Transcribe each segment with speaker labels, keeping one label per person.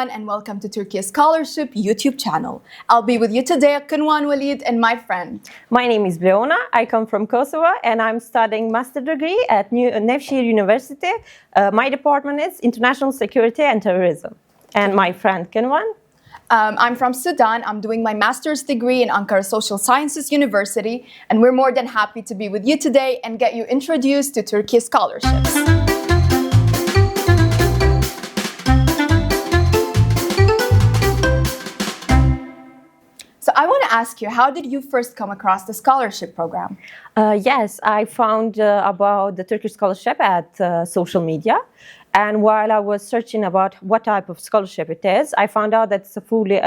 Speaker 1: everyone, and welcome to Turkiye Scholarship YouTube channel. I'll be with you today, Kunwan Walid and my friend.
Speaker 2: My name is Breona. I come from Kosovo and I'm studying master degree at Nevşehir University. My department is International Security and Terrorism. And my friend Kunwan.
Speaker 1: I'm from Sudan. I'm doing my master's degree in Ankara Social Sciences University, and we're more than happy to be with you today and get you introduced to Turkiye Scholarships. So I want to ask you, how did you first come across the scholarship program?
Speaker 2: Yes, I found about the Turkish scholarship at social media. And while I was searching about what type of scholarship it is, I found out that it's a fully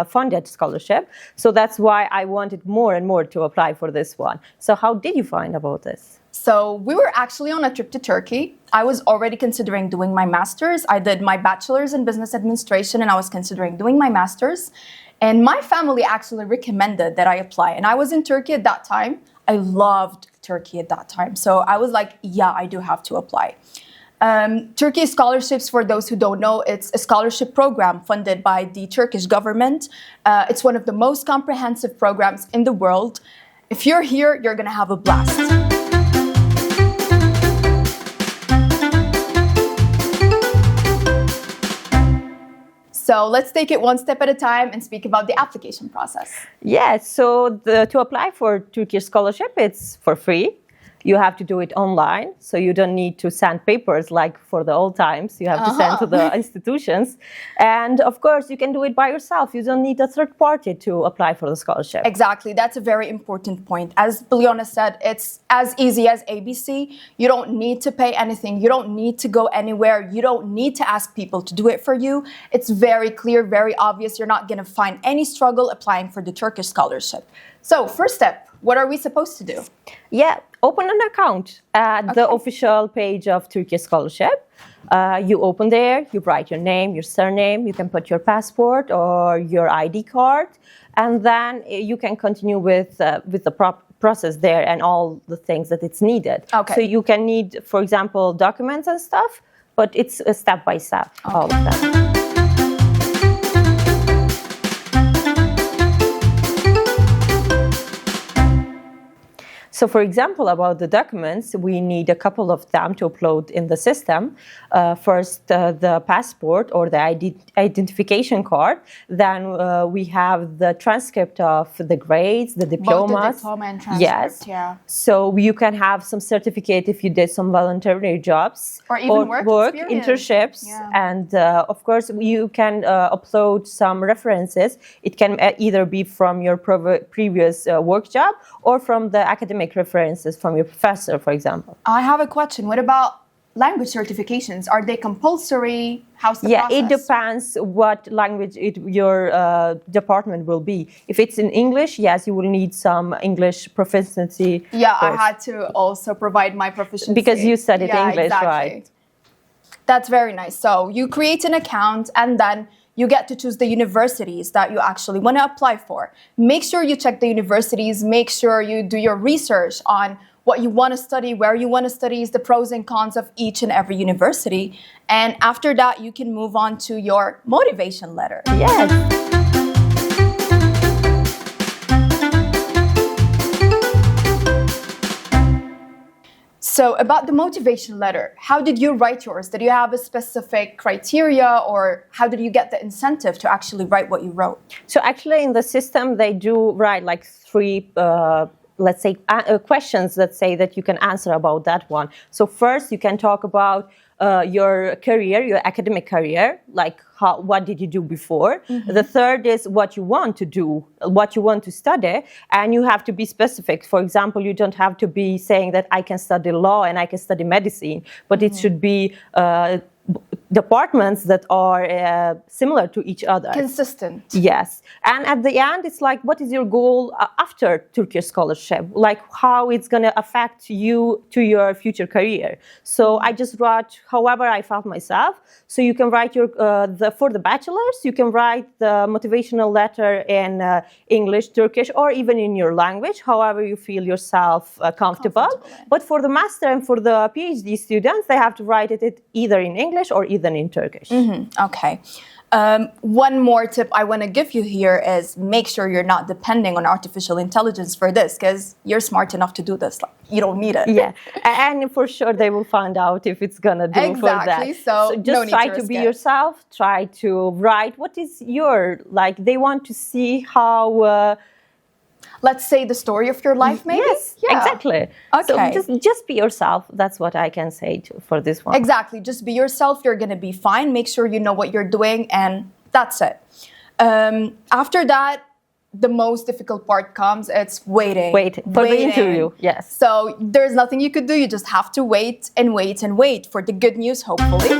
Speaker 2: funded scholarship. So that's why I wanted more and more to apply for this one. So how did you find about this?
Speaker 1: So we were actually on a trip to Turkey. I was already considering doing my master's. I did my bachelor's in business administration and I was considering doing my master's. And my family actually recommended that I apply. And I was in Turkey at that time. I loved Turkey at that time. So I was like, yeah, I do have to apply. Turkiye Scholarships, for those who don't know, it's a scholarship program funded by the Turkish government. It's one of the most comprehensive programs in the world. If you're here, you're going to have a blast. So let's take it one step at a time and speak about the application process.
Speaker 2: Yes, so to apply for Turkish scholarship, it's for free. You have to do it online, so you don't need to send papers like for the old times. You have to send to the institutions. And of course, you can do it by yourself. You don't need a third party to apply for the scholarship.
Speaker 1: Exactly. That's a very important point. As Biljana said, it's as easy as ABC. You don't need to pay anything. You don't need to go anywhere. You don't need to ask people to do it for you. It's very clear, very obvious. You're not going to find any struggle applying for the Turkish scholarship. So first step, what are we supposed to do?
Speaker 2: Yeah, open an account at the official page of Turkiye Scholarship. You open there, you write your name, your surname, you can put your passport or your ID card, and then you can continue with the process there and all the things that it's needed.
Speaker 1: Okay.
Speaker 2: So you can need, for example, documents and stuff, but it's a step by step, all of that. So for example, about the documents, we need a couple of them to upload in the system. First, the passport or the identification card. Then we have the transcript of the grades, the diplomas.
Speaker 1: Both the diploma and transcript,
Speaker 2: yes.
Speaker 1: Yeah.
Speaker 2: So you can have some certificate if you did some voluntary jobs.
Speaker 1: Or even work
Speaker 2: internships.
Speaker 1: Yeah.
Speaker 2: And of course, you can upload some references. It can either be from your previous work job or from the academic references from your professor, for example.
Speaker 1: I have a question. What about language certifications? Are they compulsory? How's the process?
Speaker 2: It depends what language your department will be. If it's in English, yes, you will need some English proficiency.
Speaker 1: Yeah,
Speaker 2: course.
Speaker 1: I had to also provide my proficiency.
Speaker 2: Because you studied English,
Speaker 1: exactly.
Speaker 2: Right?
Speaker 1: That's very nice. So you create an account and then you get to choose the universities that you actually want to apply for. Make sure you check the universities. Make sure you do your research on what you want to study, where you want to study, the pros and cons of each and every university. And after that, you can move on to your motivation letter.
Speaker 2: Yes.
Speaker 1: So about the motivation letter, how did you write yours? Did you have a specific criteria or how did you get the incentive to actually write what you wrote?
Speaker 2: So actually in the system, they do write like three let's say, questions that say that you can answer about that one. So first, you can talk about your career, your academic career, like what did you do before. Mm-hmm. The third is what you want to do, what you want to study, and you have to be specific. For example, you don't have to be saying that I can study law and I can study medicine, but it should be departments that are similar to each other.
Speaker 1: Consistent.
Speaker 2: Yes. And at the end, it's like, what is your goal after Turkish scholarship? Like how it's going to affect you to your future career. So I just wrote however I felt myself. So you can write your, for the bachelor's, you can write the motivational letter in English, Turkish, or even in your language, however you feel yourself comfortable. But for the master and for the PhD students, they have to write it either in English or either than in Turkish.
Speaker 1: Okay. One more tip I want to give you here is make sure you're not depending on artificial intelligence for this, because you're smart enough to do this. Like, you don't need it.
Speaker 2: Yeah, and for sure they will find out if it's gonna do for that.
Speaker 1: Exactly. So
Speaker 2: just
Speaker 1: no need
Speaker 2: try
Speaker 1: to
Speaker 2: to
Speaker 1: risk
Speaker 2: be
Speaker 1: it.
Speaker 2: yourself. Try to write what is your, like, they want to see how.
Speaker 1: Let's say the story of your life, maybe?
Speaker 2: Yes,
Speaker 1: Yeah.
Speaker 2: exactly.
Speaker 1: Okay.
Speaker 2: So just be yourself. That's what I can say for this one.
Speaker 1: Exactly. Just be yourself. You're going to be fine. Make sure you know what you're doing, and that's it. After that, the most difficult part comes. It's waiting.
Speaker 2: Wait for the interview. Yes.
Speaker 1: So there's nothing you could do. You just have to wait and wait and wait for the good news, hopefully.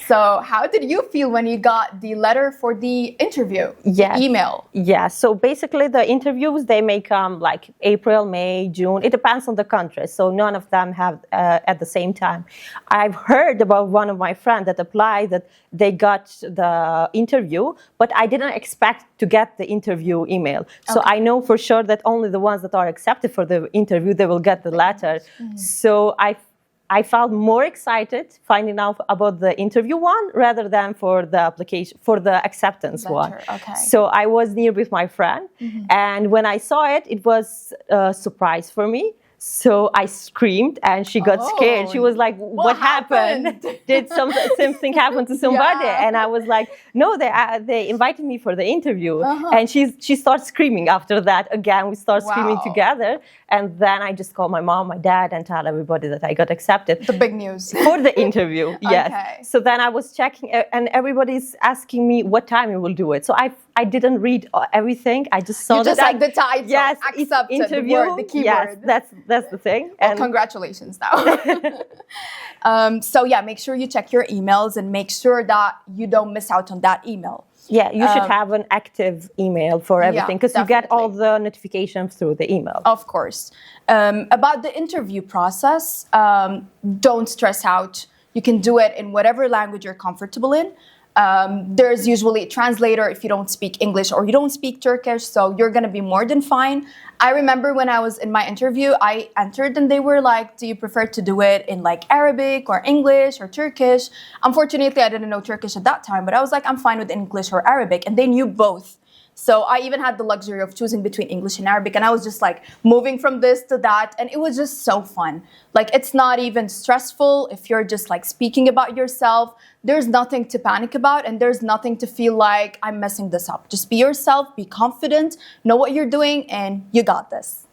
Speaker 1: So how did you feel when you got the letter for the interview?
Speaker 2: Yes.
Speaker 1: The email?
Speaker 2: Yeah, so basically the interviews, they may come like April, May, June. It depends on the country. So none of them have at the same time. I've heard about one of my friends that applied that they got the interview, but I didn't expect to get the interview email. So I know for sure that only the ones that are accepted for the interview, they will get the letter. So I felt more excited finding out about the interview one rather than for the application, for the acceptance one.
Speaker 1: Okay.
Speaker 2: So I was near with my friend, and when I saw it, it was a surprise for me. So I screamed, and she got scared. She was like, "What happened? Did something happen to somebody?"
Speaker 1: Yeah.
Speaker 2: And I was like, "No, they invited me for the interview." And she started screaming after that. Again, we started screaming together. And then I just called my mom, my dad, and tell everybody that I got accepted.
Speaker 1: The big news.
Speaker 2: For the interview, yes.
Speaker 1: Okay.
Speaker 2: So then I was checking, and everybody's asking me what time we will do it. So I didn't read everything. I just saw
Speaker 1: You just
Speaker 2: that
Speaker 1: had the title.
Speaker 2: yes,
Speaker 1: Accepted,
Speaker 2: interview,
Speaker 1: the word, the keyword.
Speaker 2: Yes, that's the thing.
Speaker 1: Well, congratulations now. So yeah, make sure you check your emails and make sure that you don't miss out on that email.
Speaker 2: Yeah, you should have an active email for everything because you get all the notifications through the email.
Speaker 1: Of course. About the interview process, don't stress out. You can do it in whatever language you're comfortable in. There's usually a translator if you don't speak English or you don't speak Turkish, so you're going to be more than fine. I remember when I was in my interview, I entered and they were like, do you prefer to do it in like Arabic or English or Turkish? Unfortunately, I didn't know Turkish at that time, but I was like, I'm fine with English or Arabic, and they knew both. So I even had the luxury of choosing between English and Arabic, and I was just like moving from this to that, and it was just so fun. Like, it's not even stressful if you're just like speaking about yourself. There's nothing to panic about, and there's nothing to feel like I'm messing this up. Just be yourself, be confident, know what you're doing, and you got this.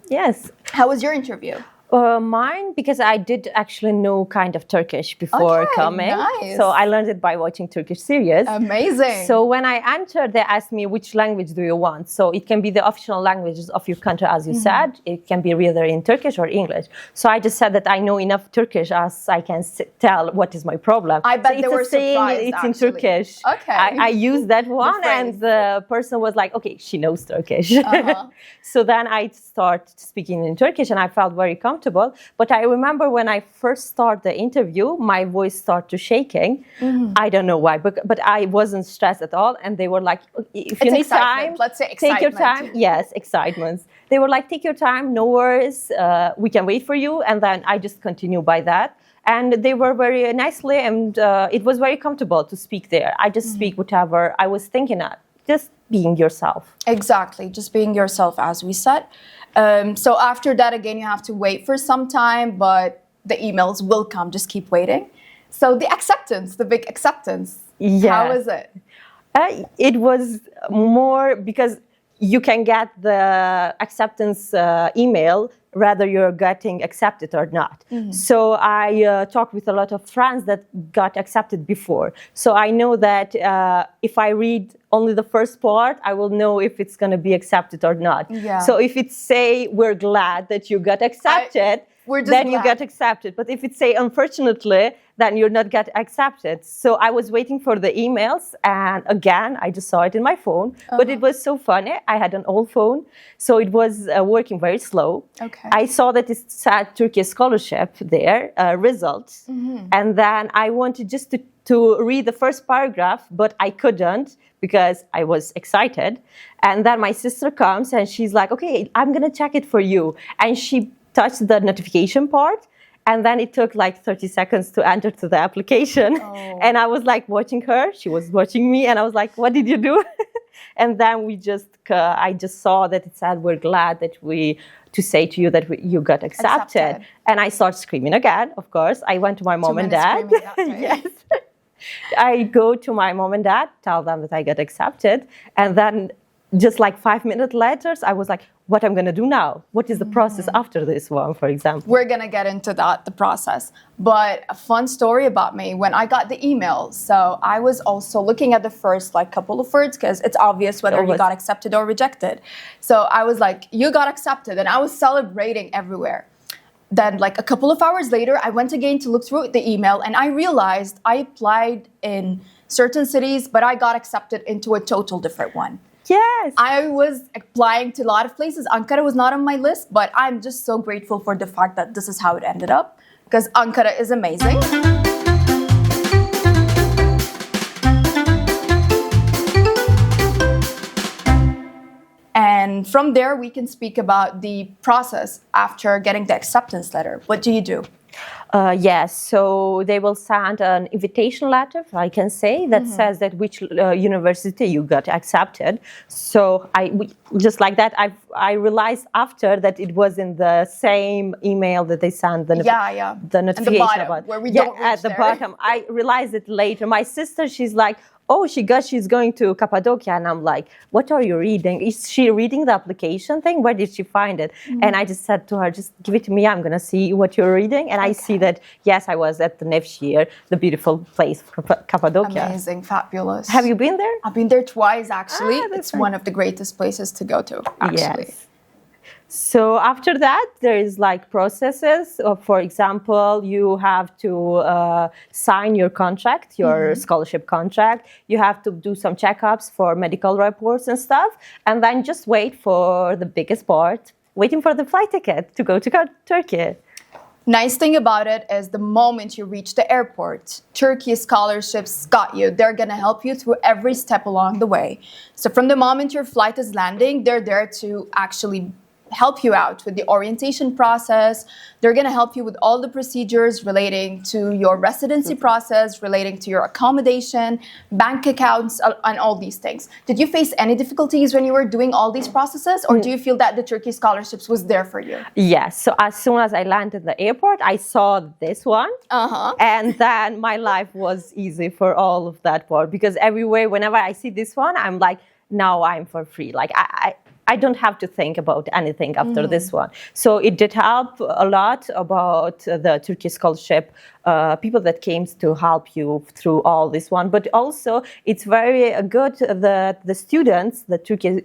Speaker 2: Yes.
Speaker 1: How was your interview?
Speaker 2: Mine, because I did actually know kind of Turkish before coming.
Speaker 1: Nice.
Speaker 2: So I learned it by watching Turkish series.
Speaker 1: Amazing.
Speaker 2: So when I entered, they asked me which language do you want. So it can be the official languages of your country, as you said. It can be either in Turkish or English. So I just said that I know enough Turkish as I can tell what is my problem.
Speaker 1: I bet
Speaker 2: so
Speaker 1: they were surprised,
Speaker 2: it's
Speaker 1: actually.
Speaker 2: in Turkish.
Speaker 1: Okay.
Speaker 2: I used that one, and the person was like, okay, she knows Turkish. So then I started speaking in Turkish, and I felt very comfortable. But I remember when I first started the interview, my voice started shaking. I don't know why, but I wasn't stressed at all. And they were like, if you need time,
Speaker 1: let's say
Speaker 2: take your
Speaker 1: excitement.
Speaker 2: time. Yes, excitement. They were like, take your time, no worries. We can wait for you. And then I just continue by that. And they were very nicely, and it was very comfortable to speak there. I just speak whatever I was thinking of, just being yourself.
Speaker 1: Exactly, just being yourself, as we said. So after that, again, you have to wait for some time, but the emails will come. Just keep waiting. So the acceptance, the big acceptance.
Speaker 2: Yes.
Speaker 1: How is it?
Speaker 2: It was more because you can get the acceptance email whether you're getting accepted or not. So I talked with a lot of friends that got accepted before. So I know that if I read only the first part, I will know if it's going to be accepted or not.
Speaker 1: Yeah.
Speaker 2: So if it say, we're glad that you got accepted,
Speaker 1: We're just
Speaker 2: then you
Speaker 1: glad.
Speaker 2: get accepted. But if it say unfortunately, then you're not get accepted. So I was waiting for the emails, and again, I just saw it in my phone. But it was so funny. I had an old phone, so it was working very slow.
Speaker 1: Okay.
Speaker 2: I saw that it said Turkiye Scholarship there, results. And then I wanted just to read the first paragraph, but I couldn't because I was excited. And then my sister comes and she's like, okay, I'm going to check it for you. And she touched the notification part. And then it took like 30 seconds to enter to the application.
Speaker 1: Oh.
Speaker 2: And I was like watching her. She was watching me. And I was like, what did you do? And then I just saw that it said, we're glad that to say to you that you got accepted. And I started screaming again, of course. I went to my mom and dad. Yes. I go to my mom and dad, tell them that I got accepted. And then just like 5 minutes later, I was like, what I'm going to do now? What is the process after this one, for example?
Speaker 1: We're going to get into that, the process. But a fun story about me, when I got the email, so I was also looking at the first like couple of words because it's obvious whether you got accepted or rejected. So I was like, you got accepted, and I was celebrating everywhere. Then like a couple of hours later, I went again to look through the email, and I realized I applied in certain cities, but I got accepted into a total different one.
Speaker 2: Yes.
Speaker 1: I was applying to a lot of places. Ankara was not on my list, but I'm just so grateful for the fact that this is how it ended up, because Ankara is amazing. And from there, we can speak about the process after getting the acceptance letter. What do you do?
Speaker 2: Yes, so they will send an invitation letter, I can say, that says that which university you got accepted. So just like that, I realized after that it was in the same email that they sent the notification
Speaker 1: bottom,
Speaker 2: about.
Speaker 1: Where we don't
Speaker 2: at the bottom. I realized it later. My sister, she's like, oh, she's going to Cappadocia. And I'm like, what are you reading? Is she reading the application thing? Where did she find it? And I just said to her, just give it to me. I'm going to see what you're reading. And I see that, yes, I was at the Nevşehir, the beautiful place, Cappadocia.
Speaker 1: Amazing, fabulous.
Speaker 2: Have you been there?
Speaker 1: I've been there twice, actually.
Speaker 2: That's
Speaker 1: it's one of the greatest places to go to, actually.
Speaker 2: Yes. So after that, there is like processes. For example, you have to sign your contract, your scholarship contract. You have to do some checkups for medical reports and stuff. And then just wait for the biggest part, waiting for the flight ticket to go to Turkey.
Speaker 1: Nice thing about it is the moment you reach the airport, Turkiye Scholarships got you. They're going to help you through every step along the way. So from the moment your flight is landing, they're there to actually help you out with the orientation process. They're going to help you with all the procedures relating to your residency process, relating to your accommodation, bank accounts, and all these things. Did you face any difficulties when you were doing all these processes, or do you feel that the Turkiye Scholarships was there for you?
Speaker 2: Yes. So as soon as I landed at the airport, I saw this one. And then my life was easy for all of that part, because everywhere, whenever I see this one, I'm like, now I'm for free. Like I don't have to think about anything after this one. So it did help a lot about the Turkish scholarship, people that came to help you through all this one. But also it's very good that the students, the Turkish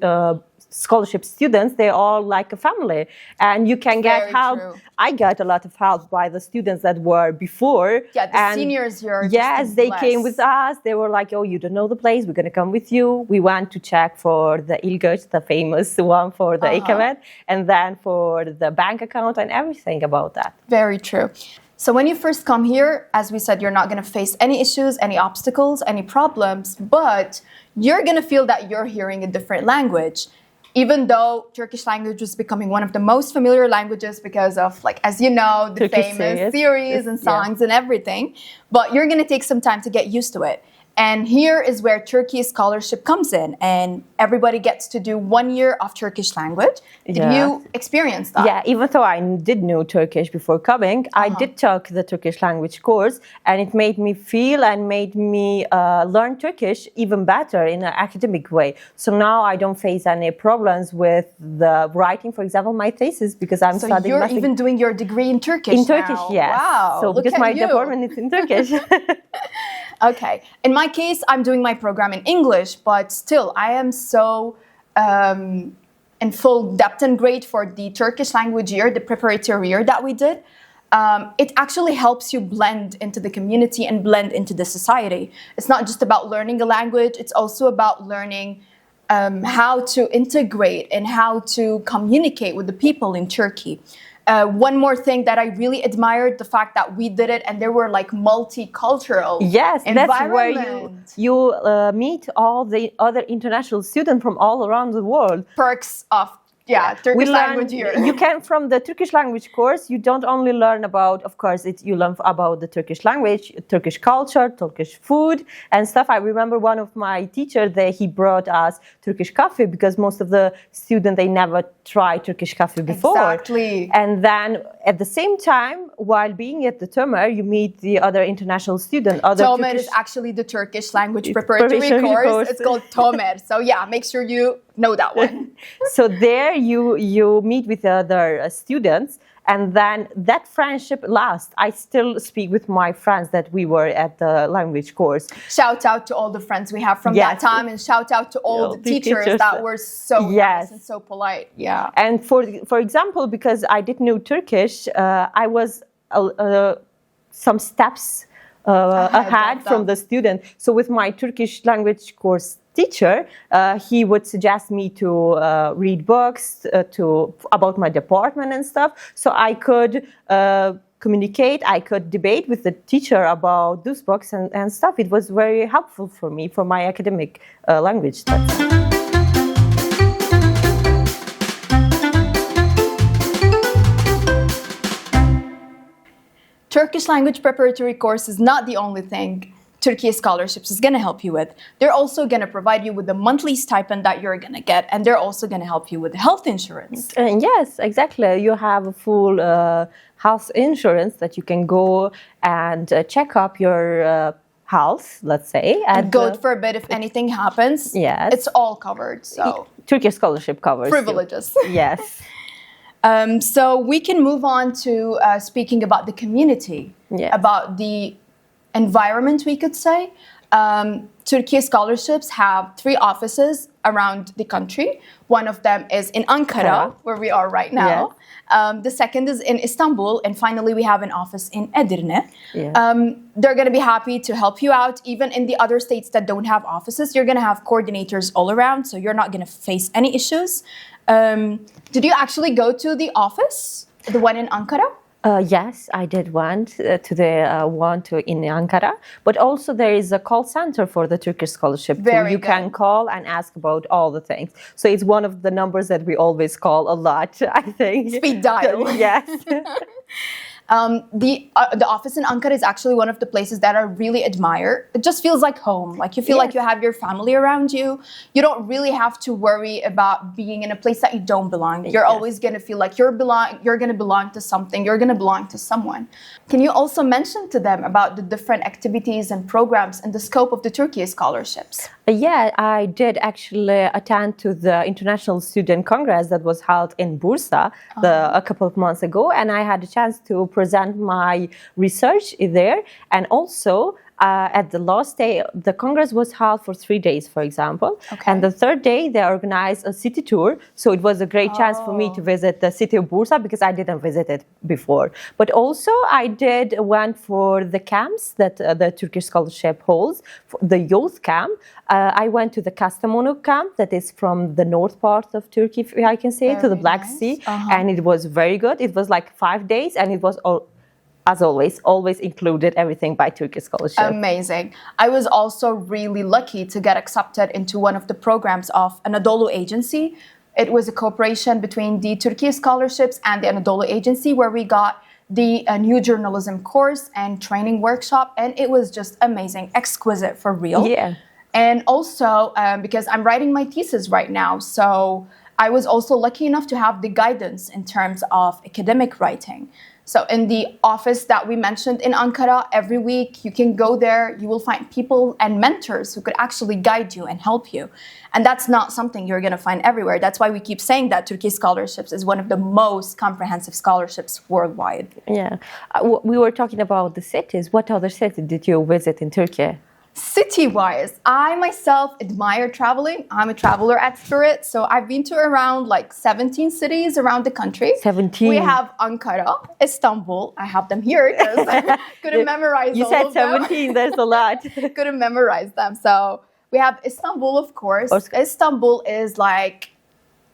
Speaker 2: scholarship students, they're all like a family, and you can get help. True. I got a lot of help by the students that were before.
Speaker 1: Yeah, the seniors here.
Speaker 2: Yes, they came with us. They were like, oh, you don't know the place, we're going to come with you. We went to check for the İlgöç, the famous one for the ikamet, and then for the bank account and everything about that.
Speaker 1: Very true. So when you first come here, as we said, you're not going to face any issues, any obstacles, any problems, but you're going to feel that you're hearing a different language. Even though Turkish language is becoming one of the most familiar languages because of, like, as you know, the
Speaker 2: Turkish
Speaker 1: famous series and songs and everything, but you're going to take some time to get used to it. And here is where Turkiye Scholarship comes in, and everybody gets to do 1 year of Turkish language. Did you experience that?
Speaker 2: Yeah, even though I did know Turkish before coming, I did take the Turkish language course, and it made me feel and made me learn Turkish even better in an academic way. So now I don't face any problems with the writing, for example, my thesis, because I'm studying.
Speaker 1: So you're even doing your degree in Turkish
Speaker 2: in Turkish, yes.
Speaker 1: Wow.
Speaker 2: So because my department is in Turkish.
Speaker 1: Okay. In my case, I'm doing my program in English, but still, I am so in full depth and grade for the Turkish language year, the preparatory year that we did, it actually helps you blend into the community and blend into the society. It's not just about learning a language, it's also about learning how to integrate and how to communicate with the people in Turkey. One more thing that I really admired, the fact that we did it and there were like multicultural
Speaker 2: That's where you meet all the other international students from all around the world.
Speaker 1: Perks of Turkish language year.
Speaker 2: You can, from the Turkish language course, you don't only learn about, of course, you learn about the Turkish language, Turkish culture, Turkish food and stuff. I remember one of my teachers there, he brought us Turkish coffee because most of the students, they never tried Turkish coffee before.
Speaker 1: Exactly.
Speaker 2: And then at the same time, while being at the Tomer, you meet the other international students.
Speaker 1: Tomer is actually the Turkish language preparatory course. It's called Tomer. So yeah, make sure you know that one.
Speaker 2: So there you meet with other students, and then that friendship lasts. I still speak with my friends that we were at the language course.
Speaker 1: Shout out to all the friends we have from that time, and shout out to all the teachers that were so nice and so polite. Yeah.
Speaker 2: And for example, because I didn't know Turkish, I was some steps ahead from the student. So with my Turkish language course teacher, he would suggest me to read books about my department and stuff, so I could communicate, I could debate with the teacher about those books and stuff. It was very helpful for me, for my academic language.
Speaker 1: Turkish language preparatory course is not the only thing Türkiye Scholarships is going to help you with. They're also going to provide you with the monthly stipend that you're going to get, and they're also going to help you with health insurance.
Speaker 2: Yes, exactly. You have a full health insurance that you can go and check up your health, let's say.
Speaker 1: And God forbid if anything happens, it's all covered. So
Speaker 2: Turkiye Scholarship covers
Speaker 1: privileges.
Speaker 2: Yes.
Speaker 1: So we can move on to speaking about the community, about the environment, we could say. Türkiye Scholarships have 3 offices around the country. One of them is in Ankara, where we are right now. The second is in Istanbul, and finally we have an office in Edirne. They're going to be happy to help you out. Even in the other states that don't have offices, you're going to have coordinators all around, so you're not going to face any issues. Did you actually go to the office, the one in Ankara?
Speaker 2: Yes, I did one to the one in Ankara, but also there is a call center for the Turkish Scholarship. You can call and ask about all the things. So it's one of the numbers that we always call a lot, I think.
Speaker 1: Speed dial.
Speaker 2: Yes.
Speaker 1: The office in Ankara is actually one of the places that I really admire. It just feels like home. Like you feel like you have your family around you. You don't really have to worry about being in a place that you don't belong. You're always going to feel like you're going to belong to something. You're going to belong to someone. Can you also mention to them about the different activities and programs in the scope of the Türkiye Scholarships?
Speaker 2: Yeah, I did actually attend to the International Student Congress that was held in Bursa a couple of months ago, and I had a chance to present my research there. And also at the last day, the Congress was held for 3 days, for example. And the third day, they organized a city tour. So it was a great chance for me to visit the city of Bursa because I didn't visit it before. But also I went for the camps that the Turkish Scholarship holds, the youth camp. I went to the Kastamonu camp that is from the north part of Turkey, if I can say, to the Black Sea. And it was very good. It was like 5 days, and it was as always included everything by Turkish Scholarship.
Speaker 1: Amazing. I was also really lucky to get accepted into one of the programs of Anadolu Agency. It was a cooperation between the Türkiye Scholarships and the Anadolu Agency, where we got the new journalism course and training workshop, and it was just amazing, exquisite for real.
Speaker 2: Yeah.
Speaker 1: And also because I'm writing my thesis right now, so I was also lucky enough to have the guidance in terms of academic writing. So in the office that we mentioned in Ankara, every week you can go there, you will find people and mentors who could actually guide you and help you. And that's not something you're going to find everywhere. That's why we keep saying that Türkiye Scholarships is one of the most comprehensive scholarships worldwide.
Speaker 2: Yeah. We were talking about the cities. What other cities did you visit in Turkey?
Speaker 1: City-wise, I myself admire traveling. I'm a traveler at spirit, so I've been to around like 17 cities around the country.
Speaker 2: 17.
Speaker 1: We have Ankara, Istanbul. I have them here because couldn't memorize
Speaker 2: You
Speaker 1: all
Speaker 2: said
Speaker 1: of them.
Speaker 2: 17, there's a lot.
Speaker 1: Couldn't memorize them. So we have Istanbul, of course. Istanbul is like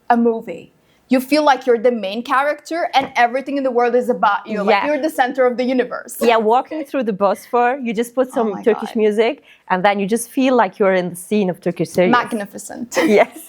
Speaker 1: a movie. You feel like you're the main character and everything in the world is about you. Like you're the center of the universe.
Speaker 2: Yeah, walking through the Bosphore, you just put some Turkish music and then you just feel like you're in the scene of Turkish series.
Speaker 1: Magnificent.
Speaker 2: Yes.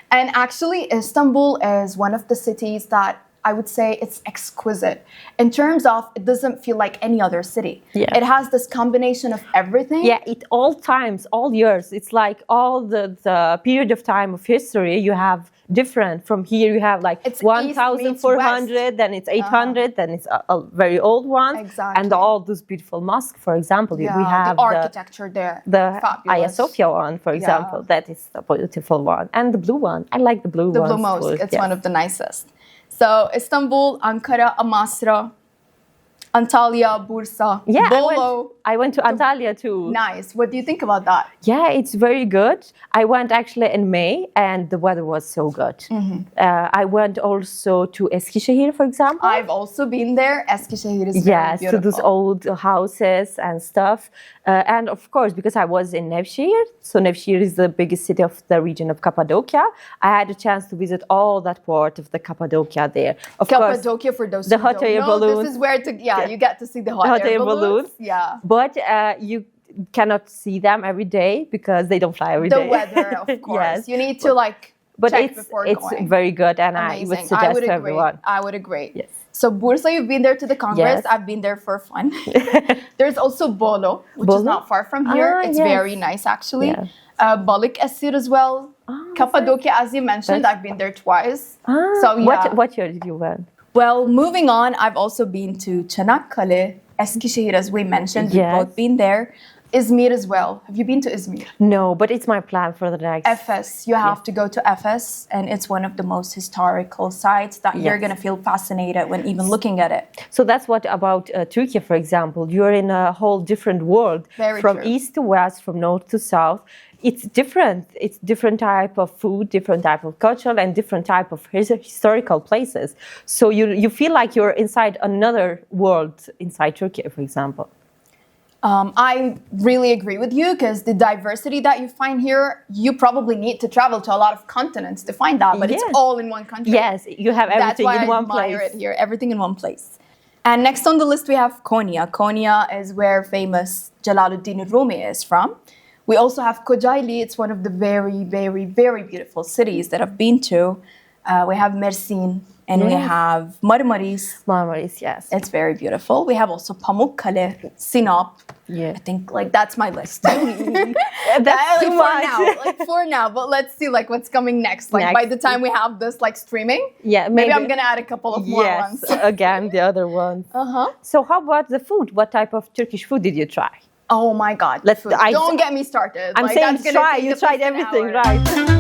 Speaker 1: And actually, Istanbul is one of the cities that I would say it's exquisite in terms of it doesn't feel like any other city.
Speaker 2: Yeah.
Speaker 1: It has this combination of everything.
Speaker 2: Yeah, it all times, all years. It's like all the period of time of history you have different. From here you have like
Speaker 1: It's
Speaker 2: 1,400, then it's 800, then it's a very old one.
Speaker 1: Exactly.
Speaker 2: And all those beautiful mosques, for example. We have
Speaker 1: the architecture there.
Speaker 2: The
Speaker 1: Fabulous.
Speaker 2: Hagia Sophia one, for example. That is a beautiful one. And the blue one. I like the blue one.
Speaker 1: The blue mosque. It's one of the nicest. So Istanbul, Ankara, Amasra, Antalya, Bursa, Bolu.
Speaker 2: I went to Antalya too.
Speaker 1: Nice. What do you think about that?
Speaker 2: Yeah, it's very good. I went actually in May and the weather was so good.
Speaker 1: Mm-hmm.
Speaker 2: I went also to Eskişehir, for example.
Speaker 1: I've also been there. Eskişehir is very beautiful.
Speaker 2: To those old houses and stuff. And of course, because I was in Nevşehir, so Nevşehir is the biggest city of the region of Cappadocia, I had a chance to visit all that part of the Cappadocia there. Of
Speaker 1: Cappadocia, for those
Speaker 2: the
Speaker 1: who
Speaker 2: hot air
Speaker 1: don't know,
Speaker 2: balloons.
Speaker 1: this is where you get to see the hot air balloons. Yeah.
Speaker 2: But you cannot see them every day because they don't fly every day.
Speaker 1: The weather, of course.
Speaker 2: Yes.
Speaker 1: You need to check before going.
Speaker 2: It's very good and
Speaker 1: Amazing.
Speaker 2: I would suggest to everyone.
Speaker 1: I would agree.
Speaker 2: Yes.
Speaker 1: So Bursa, you've been there to the Congress.
Speaker 2: Yes.
Speaker 1: I've been there for fun. There's also Bolu, which is not far from here. It's very nice, actually.
Speaker 2: Yeah.
Speaker 1: Balıkesir as well. Cappadocia, as you mentioned, I've been there twice. So yeah.
Speaker 2: What year did you went?
Speaker 1: Well, moving on, I've also been to Çanakkale, Eskişehir, as we mentioned. We've both been there. Izmir as well. Have you been to Izmir?
Speaker 2: No, but it's my plan for the next.
Speaker 1: Efes. You have to go to Efes, and it's one of the most historical sites that you're going to feel fascinated when even looking at it.
Speaker 2: So that's what about Turkey, for example. You're in a whole different world. From east to west, from north to south. It's different. It's different type of food, different type of culture, and different type of historical places. So you feel like you're inside another world inside Turkey, for example.
Speaker 1: I really agree with you because the diversity that you find here, you probably need to travel to a lot of continents to find that, but it's all in one country.
Speaker 2: Yes, you have everything in one place.
Speaker 1: That's why I admire it here, everything in one place. And next on the list we have Konya. Konya is where famous Jalaluddin Rumi is from. We also have Kocaeli. It's one of the very, very, very beautiful cities that I've been to. We have Mersin. And we have Marmaris.
Speaker 2: Marmaris, yes.
Speaker 1: It's very beautiful. We have also Pamukkale, Sinop.
Speaker 2: Yeah.
Speaker 1: I think that's my list.
Speaker 2: That's too much.
Speaker 1: For now, but let's see what's coming next. By the time we have this streaming, maybe I'm gonna add a couple of more ones.
Speaker 2: Again, the other ones. So how about the food? What type of Turkish food did you try?
Speaker 1: Oh my God! Don't get me started.
Speaker 2: I'm saying try. You tried everything, right?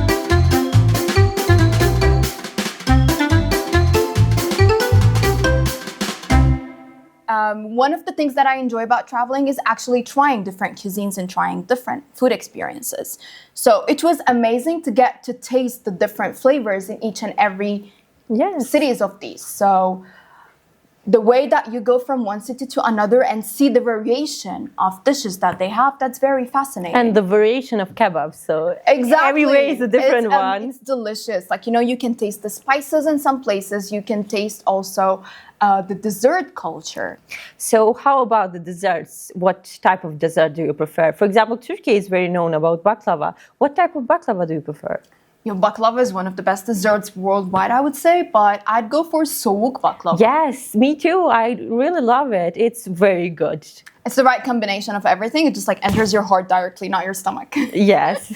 Speaker 1: One of the things that I enjoy about traveling is actually trying different cuisines and trying different food experiences. So it was amazing to get to taste the different flavors in each and every cities of these. So the way that you go from one city to another and see the variation of dishes that they have, that's very fascinating.
Speaker 2: And the variation of kebabs. So every way is a different one.
Speaker 1: It's delicious. You can taste the spices in some places. You can taste also the dessert culture.
Speaker 2: So how about the desserts? What type of dessert do you prefer? For example, Turkey is very known about baklava. What type of baklava do you prefer?
Speaker 1: Baklava is one of the best desserts worldwide, I would say, but I'd go for soğuk baklava.
Speaker 2: Yes, me too. I really love it. It's very good.
Speaker 1: It's the right combination of everything. It just enters your heart directly, not your stomach.
Speaker 2: Yes.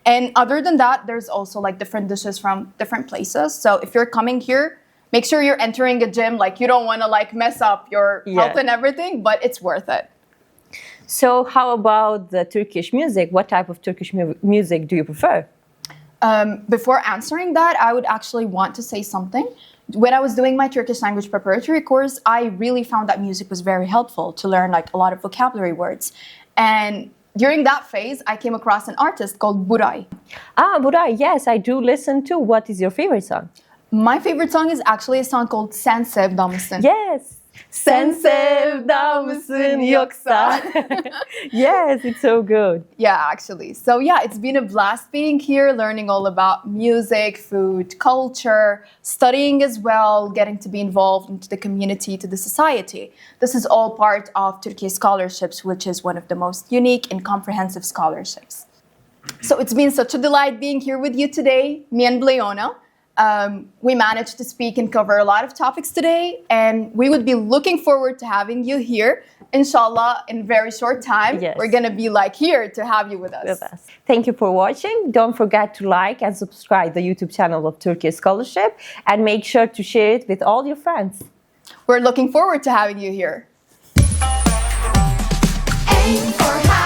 Speaker 1: And other than that, there's also different dishes from different places. So if you're coming here, make sure you're entering a gym. You don't want to mess up your health and everything, but it's worth it.
Speaker 2: So how about the Turkish music? What type of Turkish music do you prefer?
Speaker 1: Before answering that, I would actually want to say something. When I was doing my Turkish language preparatory course, I really found that music was very helpful to learn a lot of vocabulary words. And during that phase, I came across an artist called Buray.
Speaker 2: Ah, Buray, yes, I do listen to. What is your favorite song?
Speaker 1: My favorite song is actually a song called Sen Sevda mısın?
Speaker 2: Yes.
Speaker 1: Sen sevda mısın yoksa?
Speaker 2: Yes, it's so good.
Speaker 1: Yeah, actually. So yeah, it's been a blast being here, learning all about music, food, culture, studying as well, getting to be involved into the community, to the society. This is all part of Turkiye Scholarships, which is one of the most unique and comprehensive scholarships. So it's been such a delight being here with you today, me and Bleona. We managed to speak and cover a lot of topics today, and we would be looking forward to having you here, inshallah, in a very short time.
Speaker 2: Yes.
Speaker 1: We're going to be like here to have you with us.
Speaker 2: Thank you for watching. Don't forget to like and subscribe the YouTube channel of Turkiye Scholarship, and make sure to share it with all your friends.
Speaker 1: We're looking forward to having you here.
Speaker 3: Aim for